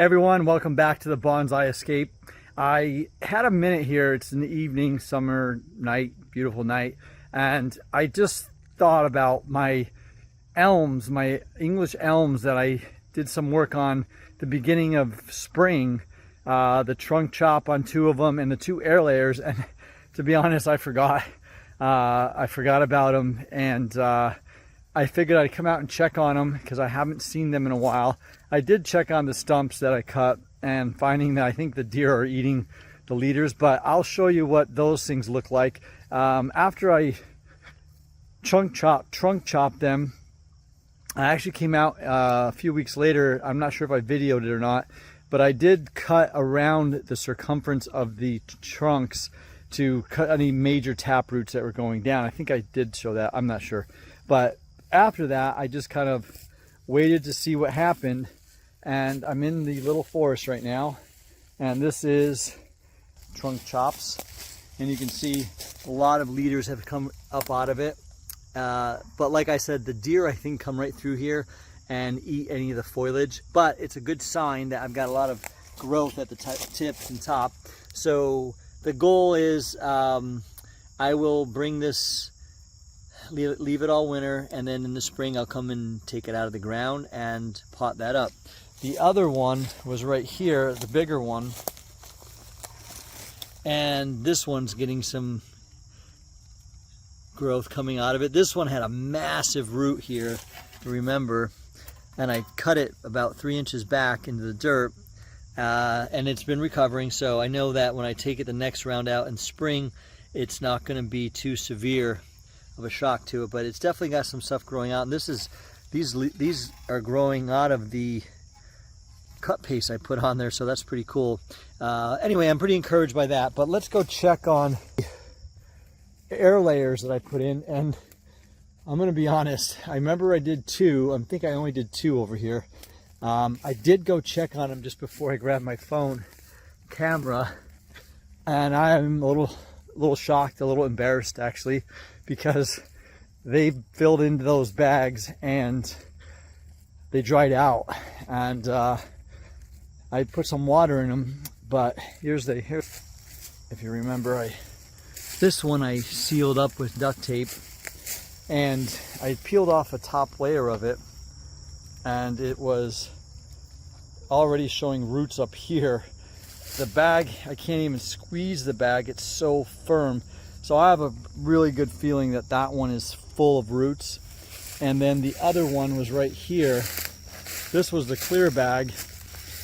Everyone, welcome back to the Bonsai Escape. I had a minute here. It's an evening, summer night, beautiful night, and I just thought about my elms, my English elms that I did some work on the beginning of spring, the trunk chop on 2 of them and the 2 air layers, and to be honest, I forgot about them, and I figured I'd come out and check on them because I haven't seen them in a while. I did check on the stumps that I cut and finding that I think the deer are eating the leaders, but I'll show you what those things look like. After I trunk chop them, I actually came out a few weeks later. I'm not sure if I videoed it or not, but I did cut around the circumference of the trunks to cut any major tap roots that were going down. I think I did show that, I'm not sure. But after that, I just kind of waited to see what happened. And I'm in the little forest right now. And this is trunk chops. And you can see a lot of leaders have come up out of it. But like I said, the deer, I think, come right through here and eat any of the foliage. But it's a good sign that I've got a lot of growth at the tips and top. So the goal is I will bring this, leave it all winter, and then in the spring I'll come and take it out of the ground and pot that up. The other one was right here, the bigger one, and this one's getting some growth coming out of it. This one had a massive root here, remember, and I cut it about 3 inches back into the dirt, and it's been recovering, so I know that when I take it the next round out in spring, it's not going to be too severe of a shock to it, but it's definitely got some stuff growing out. And this is these are growing out of the cut paste I put on there, so that's pretty cool. Anyway, I'm pretty encouraged by that, but let's go check on the air layers that I put in. And I'm gonna be honest, I remember I did 2. I think I only did 2 over here. I did go check on them just before I grabbed my phone camera, and I'm a little shocked, a little embarrassed actually, because they filled into those bags and they dried out, and I put some water in them. But here, if you remember, this one I sealed up with duct tape, and I peeled off a top layer of it, and it was already showing roots up here. The bag, I can't even squeeze the bag, it's so firm. So I have a really good feeling that that one is full of roots. And then the other one was right here. This was the clear bag.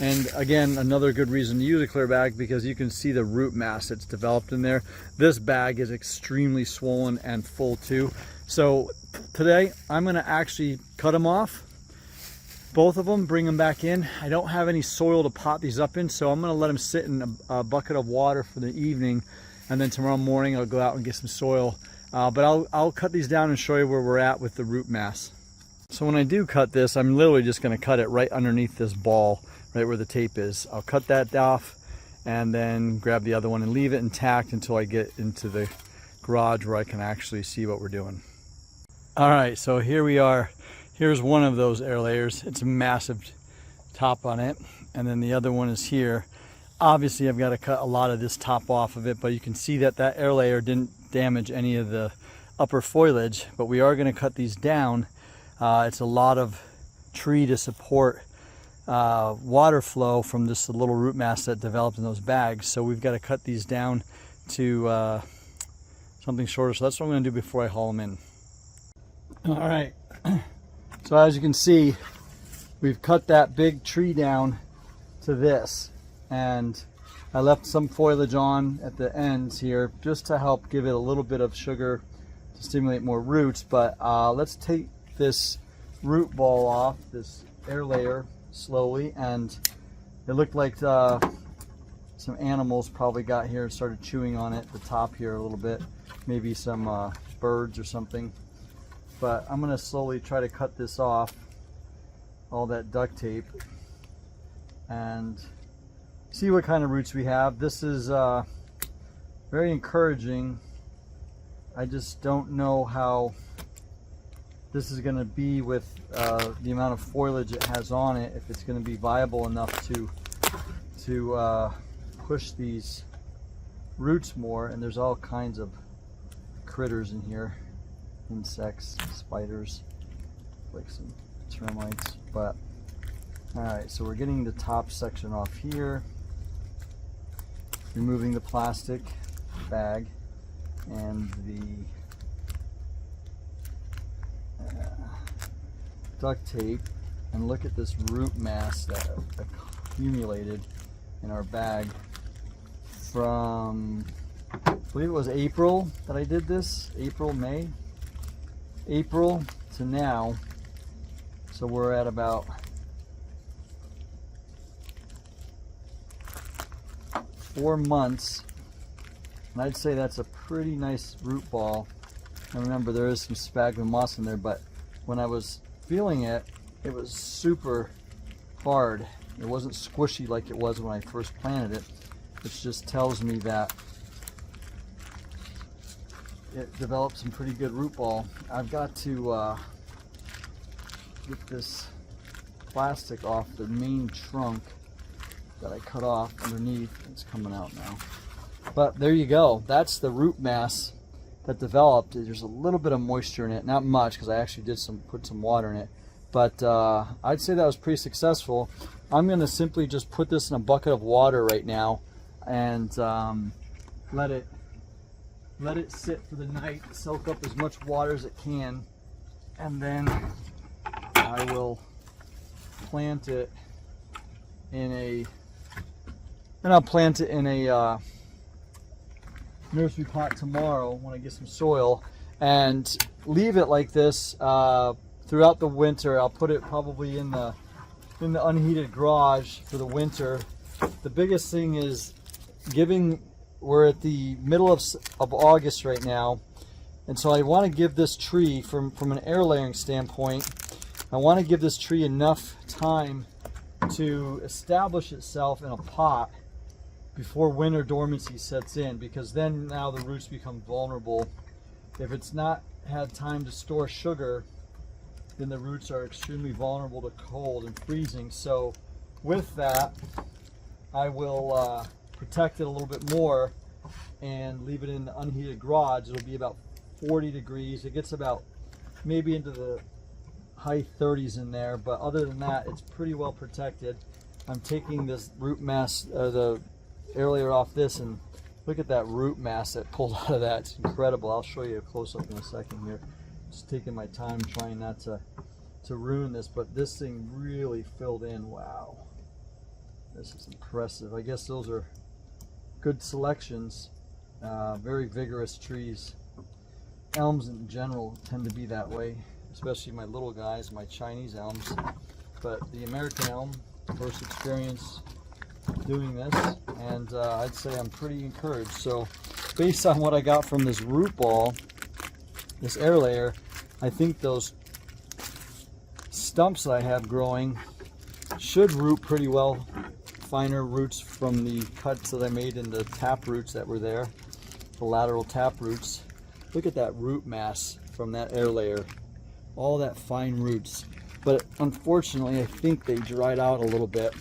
And again, another good reason to use a clear bag, because you can see the root mass that's developed in there. This bag is extremely swollen and full too. So today I'm gonna actually cut them off, both of them, bring them back in. I don't have any soil to pot these up in, so I'm gonna let them sit in a bucket of water for the evening, and then tomorrow morning I'll go out and get some soil. But I'll cut these down and show you where we're at with the root mass. So when I do cut this, I'm literally just gonna cut it right underneath this ball, right where the tape is. I'll cut that off and then grab the other one and leave it intact until I get into the garage where I can actually see what we're doing. All right, so here we are. Here's one of those air layers. It's a massive top on it. And then the other one is here. Obviously, I've got to cut a lot of this top off of it, but you can see that that air layer didn't damage any of the upper foliage, but we are going to cut these down. It's a lot of tree to support water flow from this little root mass that developed in those bags. So we've got to cut these down to something shorter. So that's what I'm going to do before I haul them in. All right. So as you can see, we've cut that big tree down to this, and I left some foliage on at the ends here just to help give it a little bit of sugar to stimulate more roots. But let's take this root ball off, this air layer, slowly. And it looked like some animals probably got here and started chewing on it, the top here a little bit, maybe some birds or something. But I'm going to slowly try to cut this off, all that duct tape, and see what kind of roots we have. This is very encouraging. I just don't know how this is going to be with the amount of foliage it has on it, if it's going to be viable enough to to push these roots more, and there's all kinds of critters in here, insects, spiders, like some termites. But all right, so we're getting the top section off here, removing the plastic bag and the duct tape, and look at this root mass that accumulated in our bag from, I believe it was April that I did this, May, April to now. So we're at about 4 months, and I'd say that's a pretty nice root ball. And remember, there is some sphagnum moss in there, but when I was feeling it, it was super hard. It wasn't squishy like it was when I first planted it, which just tells me that it developed some pretty good root ball. I've got to get this plastic off the main trunk that I cut off underneath. It's coming out now. But there you go. That's the root mass that developed. There's a little bit of moisture in it, not much, because I actually did put some water in it. But I'd say that was pretty successful. I'm going to simply just put this in a bucket of water right now and let it sit for the night, soak up as much water as it can, and then I will plant it in a, nursery pot tomorrow when I get some soil, and leave it like this throughout the winter. I'll put it probably in the unheated garage for the winter. The biggest thing is we're at the middle of August right now, and so I want to give this tree, from an air layering standpoint, I want to give this tree enough time to establish itself in a pot before winter dormancy sets in, because then now the roots become vulnerable. If it's not had time to store sugar, then the roots are extremely vulnerable to cold and freezing. So with that, I will protect it a little bit more and leave it in the unheated garage. It'll be about 40 degrees. It gets about maybe into the high 30s in there, but other than that, it's pretty well protected. I'm taking this root mass, the air layer off this, and look at that root mass that pulled out of that. It's incredible. I'll show you a close-up in a second here. Just taking my time trying not to ruin this, but this thing really filled in. Wow, this is impressive. I guess those are good selections. Very vigorous trees. Elms in general tend to be that way, especially my little guys, my Chinese elms. But the American elm, first experience doing this, and I'd say I'm pretty encouraged. So based on what I got from this root ball, this air layer, I think those stumps that I have growing should root pretty well. Finer roots from the cuts that I made in the tap roots that were there, the lateral tap roots. Look at that root mass from that air layer, all that fine roots. But unfortunately, I think they dried out a little bit,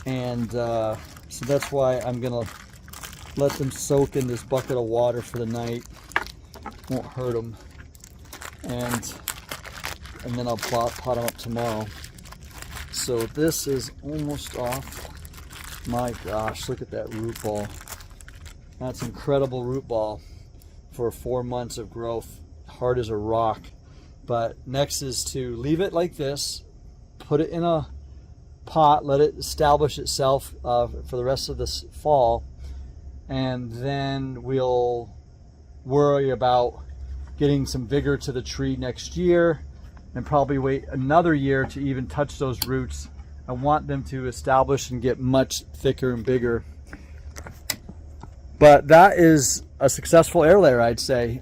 and so that's why I'm gonna let them soak in this bucket of water for the night. Won't hurt them, and then I'll pot them up tomorrow. So this is almost off. My gosh, look at that root ball. That's incredible root ball for 4 months of growth. Hard as a rock. But next is to leave it like this, put it in a pot, let it establish itself for the rest of this fall, and then we'll worry about getting some vigor to the tree next year, and probably wait another year to even touch those roots. I want them to establish and get much thicker and bigger. But that is a successful air layer, I'd say.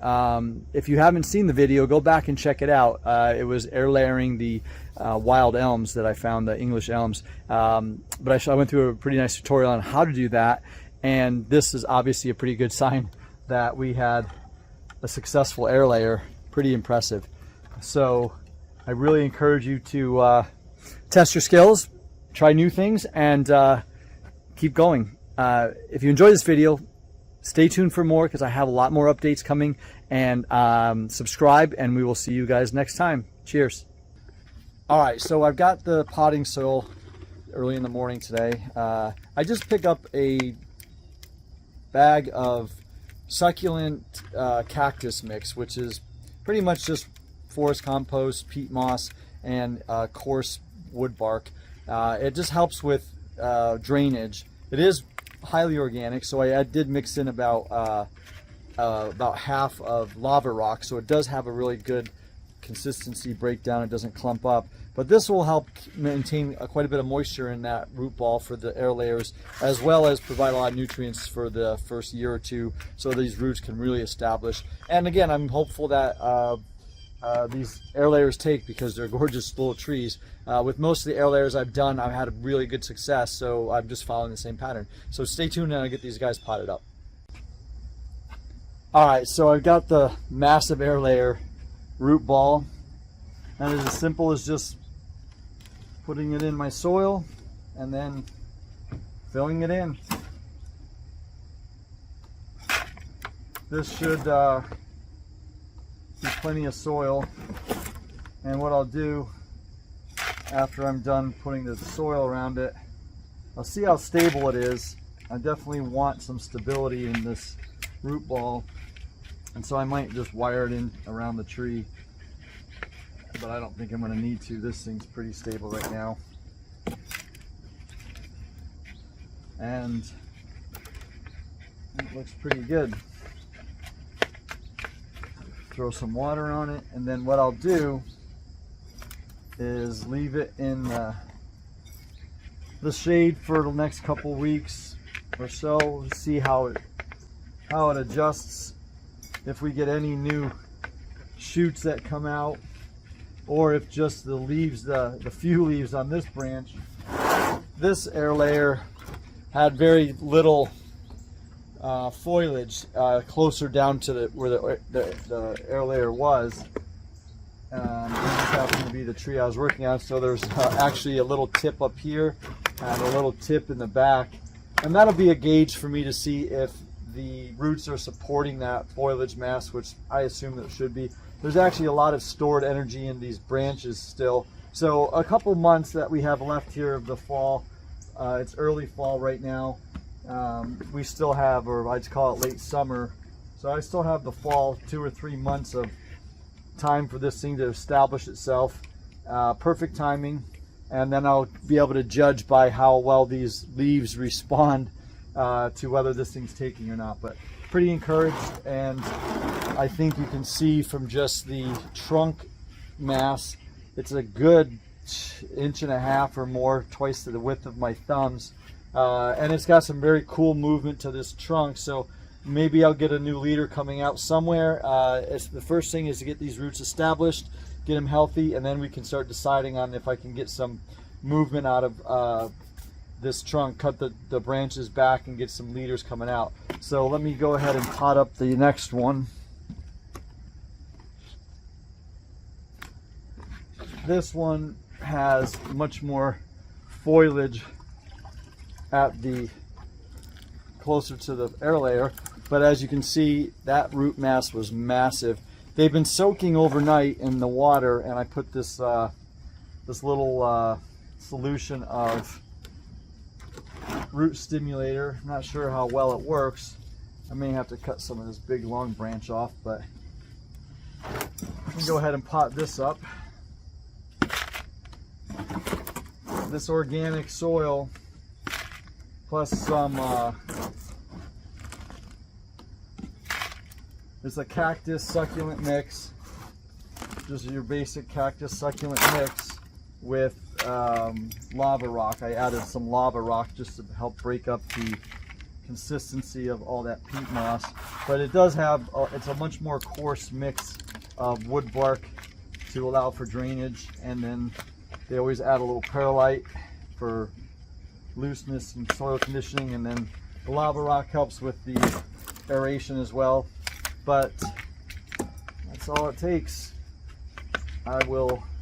If you haven't seen the video, go back and check it out. It was air layering the wild elms that I found, the English elms. But I went through a pretty nice tutorial on how to do that, and this is obviously a pretty good sign that we had a successful air layer. Pretty impressive. So I really encourage you to test your skills, try new things, and keep going. If you enjoyed this video, stay tuned for more because I have a lot more updates coming, and subscribe, and we will see you guys next time. Cheers. All right, so I've got the potting soil early in the morning today. I just picked up a bag of succulent cactus mix, which is pretty much just forest compost, peat moss, and coarse wood bark. It just helps with drainage. It is highly organic, so I did mix in about half of lava rock, so it does have a really good consistency breakdown. It doesn't clump up, but this will help maintain quite a bit of moisture in that root ball for the air layers, as well as provide a lot of nutrients for the first year or two, so these roots can really establish. And again, I'm hopeful that these air layers take, because they're gorgeous little trees. With most of the air layers I've done, I've had a really good success, so I'm just following the same pattern. So stay tuned and I'll get these guys potted up. Alright, so I've got the massive air layer root ball, and it's as simple as just putting it in my soil and then filling it in. This should be plenty of soil, and what I'll do after I'm done putting the soil around it, I'll see how stable it is. I definitely want some stability in this root ball, and so I might just wire it in around the tree, but I don't think I'm going to need to. This thing's pretty stable right now, and it looks pretty good. Throw some water on it, and then what I'll do is leave it in the shade for the next couple weeks or so, see how it adjusts, if we get any new shoots that come out, or if just the leaves, the few leaves on this branch. This air layer had very little foliage closer down to where the air layer was. This happened to be the tree I was working on, so there's actually a little tip up here and a little tip in the back, and that'll be a gauge for me to see if the roots are supporting that foliage mass, which I assume that it should be. There's actually a lot of stored energy in these branches still, so a couple months that we have left here of the fall. It's early fall right now. We still have, or I'd call it late summer, so I still have the fall 2 or 3 months of time for this thing to establish itself. Perfect timing, and then I'll be able to judge by how well these leaves respond to whether this thing's taking or not. But pretty encouraged, and I think you can see from just the trunk mass, it's a good 1.5 inches or more, twice to the width of my thumbs. And it's got some very cool movement to this trunk, so maybe I'll get a new leader coming out somewhere. The first thing is to get these roots established, get them healthy, and then we can start deciding on if I can get some movement out of this trunk, cut the branches back and get some leaders coming out. So let me go ahead and pot up the next one. This one has much more foliage at the closer to the air layer, but as you can see, that root mass was massive. They've been soaking overnight in the water, and I put this this little solution of root stimulator. I'm not sure how well it works. I may have to cut some of this big long branch off, but I can go ahead and pot this up. This organic soil plus some it's a cactus succulent mix, just your basic cactus succulent mix with lava rock. I added some lava rock just to help break up the consistency of all that peat moss, but it does have it's a much more coarse mix of wood bark to allow for drainage, and then they always add a little perlite for looseness and soil conditioning, and then the lava rock helps with the aeration as well. But that's all it takes.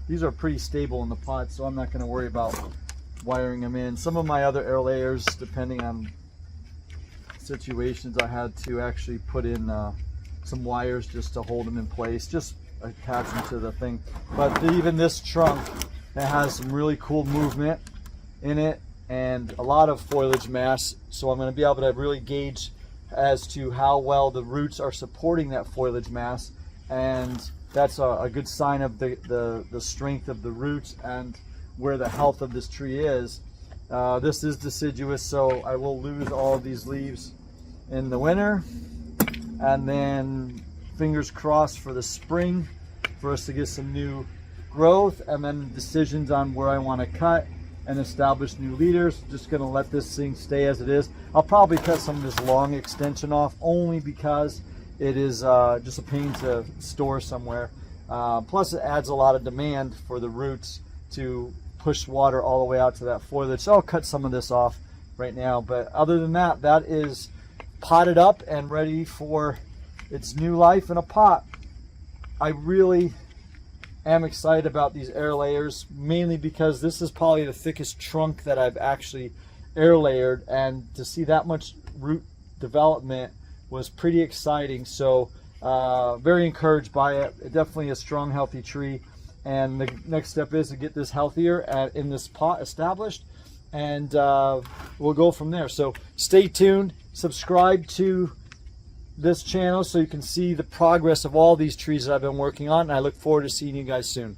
These are pretty stable in the pot, so I'm not going to worry about wiring them in. Some of my other air layers, depending on situations, I had to actually put in some wires just to hold them in place, just attach them to the thing. But even this trunk, it has some really cool movement in it and a lot of foliage mass, so I'm going to be able to really gauge as to how well the roots are supporting that foliage mass, and that's a good sign of the strength of the roots and where the health of this tree is. This is deciduous, so I will lose all of these leaves in the winter, and then fingers crossed for the spring for us to get some new growth, and then decisions on where I want to cut and establish new leaders. Just going to let this thing stay as it is. I'll probably cut some of this long extension off only because it is just a pain to store somewhere. Plus it adds a lot of demand for the roots to push water all the way out to that foliage. So I'll cut some of this off right now, but other than that, that is potted up and ready for its new life in a pot. I really am excited about these air layers, mainly because this is probably the thickest trunk that I've actually air layered, and to see that much root development was pretty exciting. So very encouraged by it. Definitely a strong, healthy tree, and the next step is to get this healthier in this pot established, and we'll go from there. So stay tuned, subscribe to this channel so you can see the progress of all these trees that I've been working on, and I look forward to seeing you guys soon.